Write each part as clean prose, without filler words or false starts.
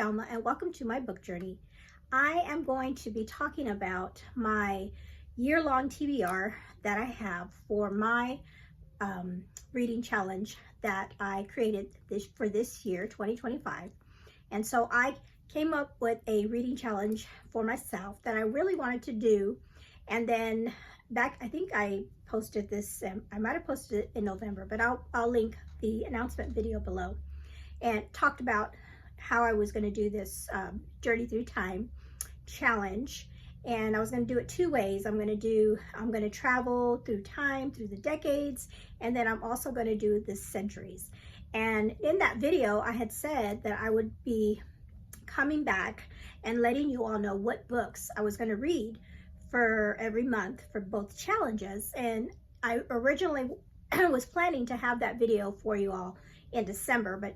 Selma, and welcome to my book journey. I am going to be talking about my year-long TBR that I have for my reading challenge that I created for this year, 2025. And so I came up with a reading challenge for myself that I really wanted to do. And then I think I posted this, I might have posted it in November, but I'll link the announcement video below, and talked about how I was going to do this Journey Through Time challenge. And I was going to do it two ways. I'm going to travel through time, through the decades, and then I'm also going to do the centuries. And in that video, I had said that I would be coming back and letting you all know what books I was going to read for every month for both challenges. And I originally was planning to have that video for you all in December, but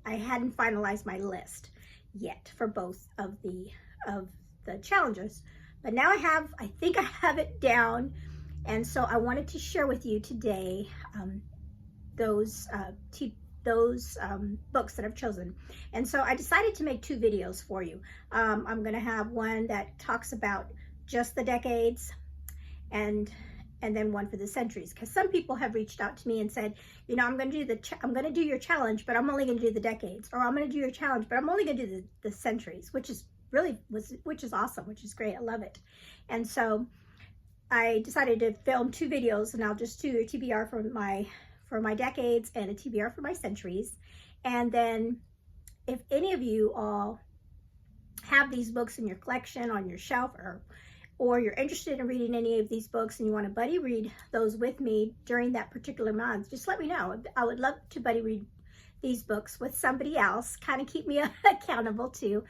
I hadn't finalized my list yet for both of the challenges. But now I think I have it down, and so I wanted to share with you today those books that I've chosen. And so I decided to make two videos for you. I'm going to have one that talks about just the decades, and then one for the centuries, because some people have reached out to me and said, you know, I'm going to do your challenge, but I'm only going to do the decades, or I'm going to do your challenge, but I'm only going to do the centuries, which is awesome, which is great. I love it. And so I decided to film two videos, and I'll just do a TBR for my decades and a TBR for my centuries. And then if any of you all have these books in your collection, on your shelf, or you're interested in reading any of these books and you want to buddy read those with me during that particular month, just let me know. I would love to buddy read these books with somebody else, kind of keep me accountable to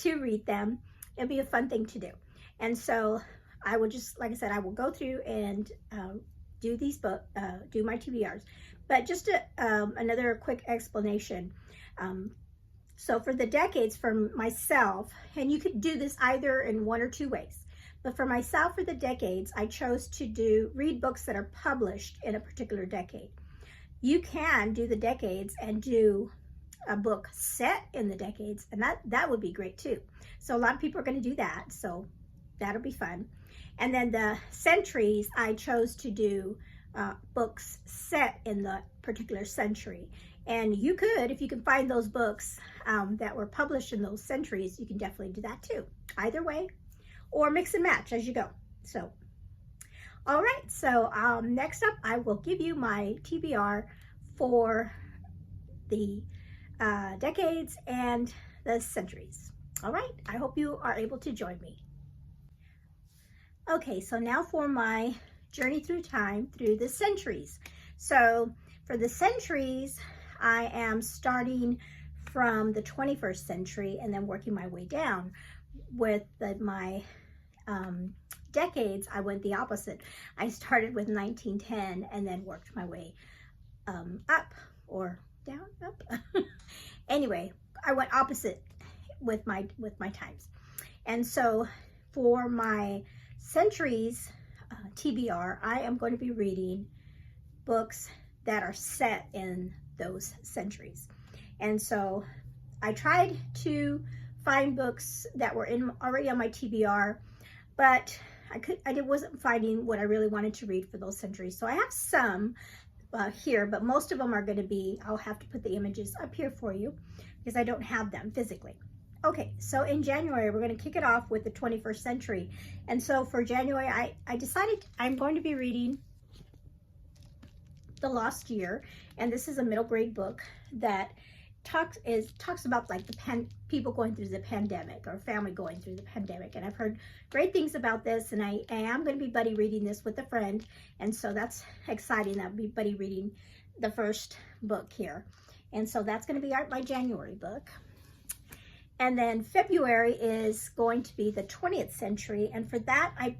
read them. It'd be a fun thing to do. And so I will just, like I said, I will go through and do these do my TBRs. But just another quick explanation. So for the decades, for myself, and you could do this either in one or two ways. But for myself, for the decades, I chose to read books that are published in a particular decade. You can do the decades and do a book set in the decades, and that would be great too. So a lot of people are going to do that, so that'll be fun. And then the centuries, I chose to do books set in the particular century. And you could, if you can find those books that were published in those centuries, you can definitely do that too. Either way, or mix and match as you go. So, all right, so next up, I will give you my TBR for the decades and the centuries. All right, I hope you are able to join me. Okay, so now for my journey through time through the centuries. So for the centuries, I am starting from the 21st century and then working my way down. With my decades, I went the opposite. I started with 1910 and then worked my way up or down, up. Anyway, I went opposite with my times. And so for my centuries TBR, I am going to be reading books that are set in those centuries. And so I tried to find books that were already on my TBR, but I wasn't finding what I really wanted to read for those centuries. So I have some here, but most of them are going to be, I'll have to put the images up here for you because I don't have them physically. Okay, so in January, we're going to kick it off with the 21st century. And so for January, I decided I'm going to be reading The Lost Year. And this is a middle grade book that talks about like people going through the pandemic, or family going through the pandemic. And I've heard great things about this, and I am going to be buddy reading this with a friend. And so that's exciting. I'll be buddy reading the first book here. And so that's going to be my January book. And then February is going to be the 20th century. And for that, I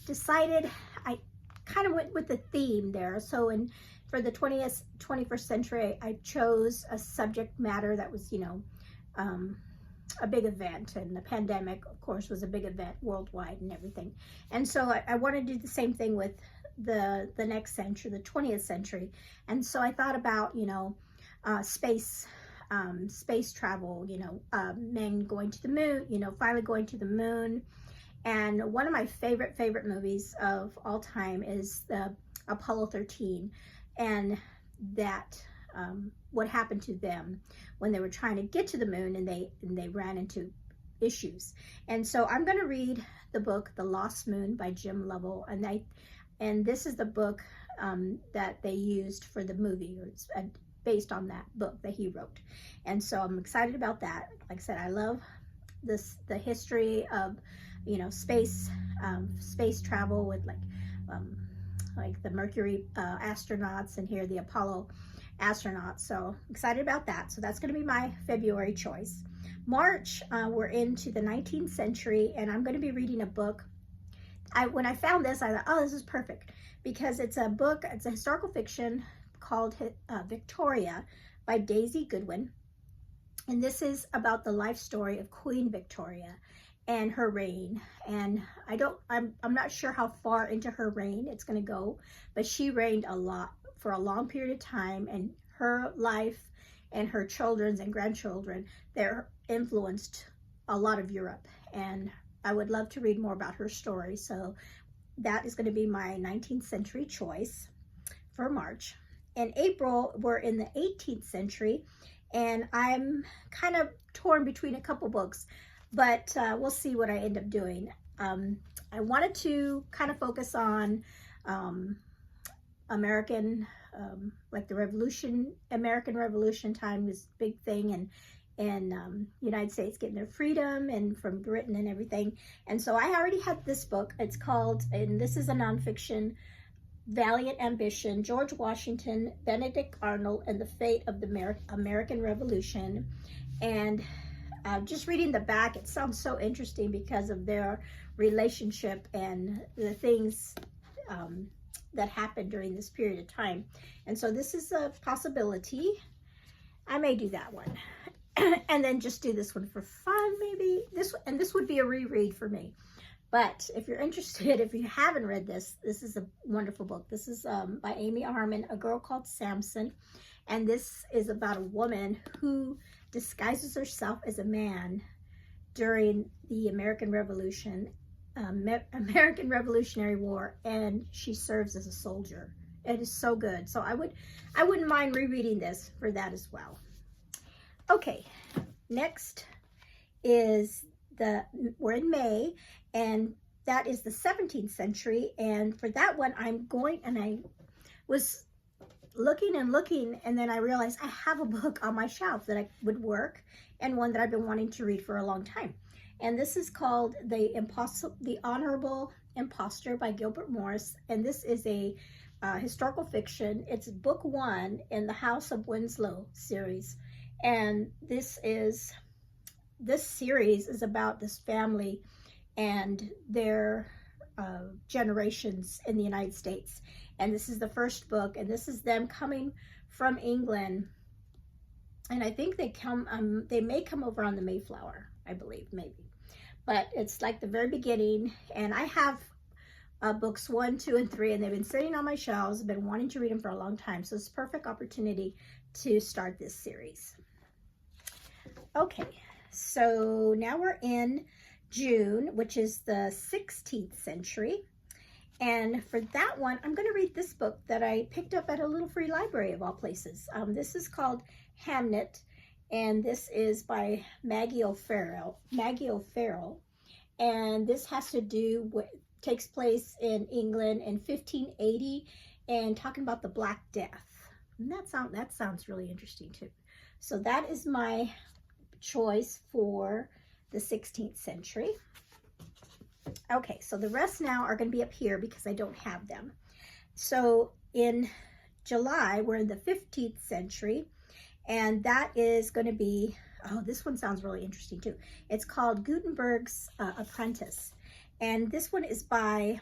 decided, I kind of went with the theme there. So for the 21st century, I chose a subject matter that was, you know, a big event. And the pandemic, of course, was a big event worldwide and everything. And so I wanted to do the same thing with the next century, the 20th century. And so I thought about, you know, space space travel, men going to the moon, finally going to the moon. And one of my favorite movies of all time is the Apollo 13, and that what happened to them when they were trying to get to the moon, and they ran into issues. And so I'm going to read the book The Lost Moon by Jim Lovell, and this is the book that they used for the movie, or it's based on that book that he wrote. And so I'm excited about that. Like I said, I love the history of space travel with like the Mercury astronauts, and here the Apollo astronauts. So excited about that. So that's going to be my February choice. March, we're into the 19th century, and I'm going to be reading a book. When I found this, I thought, oh, this is perfect, because it's a book, it's a historical fiction called Victoria by Daisy Goodwin. And this is about the life story of Queen Victoria and her reign. And I'm not sure how far into her reign it's going to go, but she reigned a lot for a long period of time, and her life and her children's and grandchildren, they're influenced a lot of Europe. And I would love to read more about her story. So that is going to be my 19th century choice for March. In April, we're in the 18th century, and I'm kind of torn between a couple books, but we'll see what I end up doing. I wanted to kind of focus on American, like the American Revolution time was a big thing, and United States getting their freedom, and from Britain and everything. And so I already had this book. It's called, and this is a nonfiction, Valiant Ambition, George Washington, Benedict Arnold, and the Fate of the American Revolution. And just reading the back, it sounds so interesting because of their relationship and the things that happened during this period of time. And so this is a possibility. I may do that one. And then just do this one for fun, maybe. This would be a reread for me. But if you're interested, if you haven't read this, this is a wonderful book. This is by Amy Harmon, A Girl Called Samson. And this is about a woman who disguises herself as a man during the American Revolution, American Revolutionary War, and she serves as a soldier. It is so good. So I wouldn't mind rereading this for that as well. Okay, next is we're in May, and that is the 17th century. And for that one, I was looking, and then I realized I have a book on my shelf that would work, and one that I've been wanting to read for a long time. And this is called The Honorable Imposter by Gilbert Morris. And this is a historical fiction. It's book 1 in the House of Winslow series. And this series is about this family and their generations in the United States. And this is the first book, and this is them coming from England. And I think they may come over on the Mayflower, I believe, maybe. But it's like the very beginning, and I have books 1, 2, and 3, and they've been sitting on my shelves. I've been wanting to read them for a long time, so it's a perfect opportunity to start this series. Okay, so now we're in June, which is the 16th century. And for that one, I'm going to read this book that I picked up at a little free library of all places. This is called Hamnet, and this is by Maggie O'Farrell. And this has to do with, takes place in England in 1580, and talking about the Black Death. And that sounds really interesting too. So that is my choice for the 16th century. Okay, so the rest now are going to be up here because I don't have them. So in July, we're in the 15th century, and that is going to be, oh, this one sounds really interesting too. It's called Gutenberg's Apprentice. And this one is by,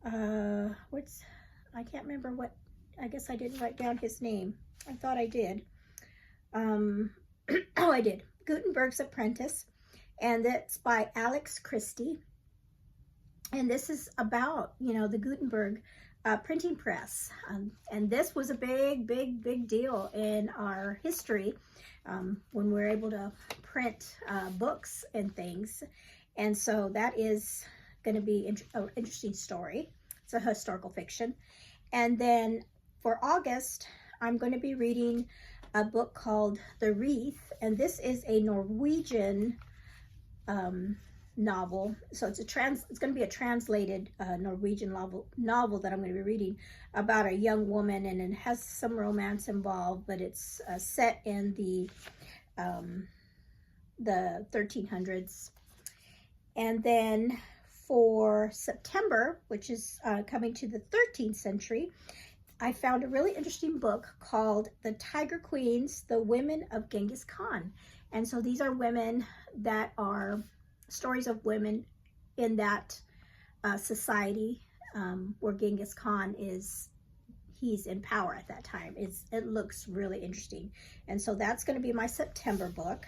I can't remember what, I guess I didn't write down his name. I thought I did. Oh, I did. Gutenberg's Apprentice. And that's by Alix Christie. And this is about, the Gutenberg printing press. And this was a big deal in our history when we were able to print books and things. And so that is going to be an interesting story. It's a historical fiction. And then for August, I'm going to be reading a book called The Wreath, and this is a Norwegian novel. So it's going to be a translated Norwegian novel that I'm going to be reading about a young woman, and it has some romance involved, but it's set in the 1300s. And then for September, which is coming to the 13th century, I found a really interesting book called The Tiger Queens, The Women of Genghis Khan. And so these are women that are stories of women in that society where Genghis Khan he's in power at that time. It looks really interesting. And so that's going to be my September book.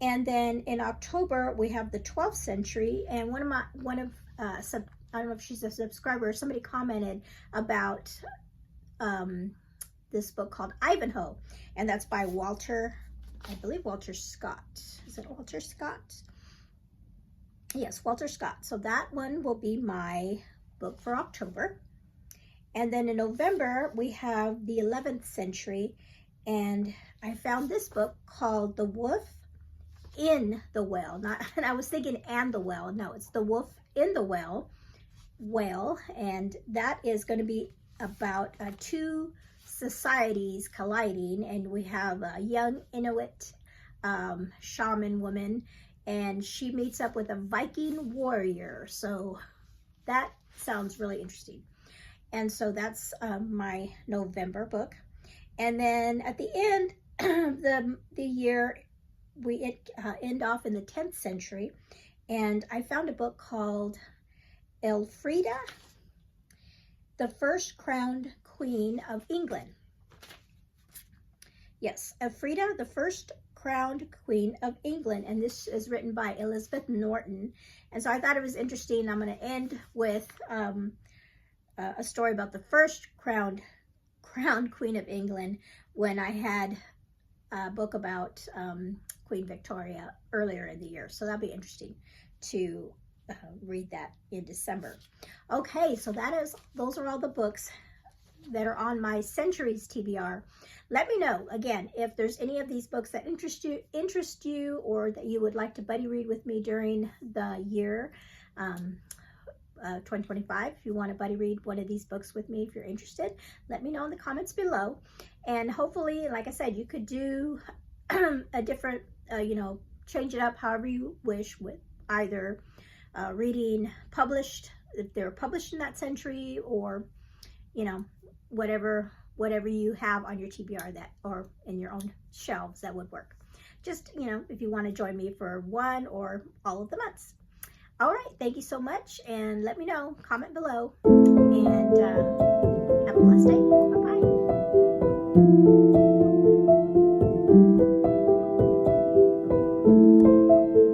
And then in October, we have the 12th century, and I don't know if she's a subscriber, somebody commented about this book called Ivanhoe, and that's by Walter, I believe Walter Scott. Is it Walter Scott? Yes, Walter Scott. So that one will be my book for October. And then in November, we have the 11th century, and I found this book called The Wolf in the Well. And I was thinking and the Well. No, it's The Wolf in the Well, and that is going to be about two societies colliding, and we have a young Inuit shaman woman, and she meets up with a Viking warrior. So that sounds really interesting. And so that's my November book. And then at the end of the year, we end off in the 10th century, and I found a book called Elfrida, the First Crowned Queen of England. Yes, Elfrida, the First Crowned Queen of England, and this is written by Elizabeth Norton. And so I thought it was interesting. I'm going to end with a story about the first crowned Queen of England when I had a book about Queen Victoria earlier in the year. So that'll be interesting to read that in December. Okay, so those are all the books that are on my Centuries TBR. Let me know again if there's any of these books that interest you, or that you would like to buddy read with me during the year 2025. If you want to buddy read one of these books with me, if you're interested, let me know in the comments below. And hopefully, like I said, you could do a different, change it up however you wish, with either reading published, if they're published in that century, or whatever you have on your TBR or in your own shelves that would work. Just if you want to join me for one or all of the months. All right, thank you so much, and let me know, comment below, and have a blessed day. Bye-bye.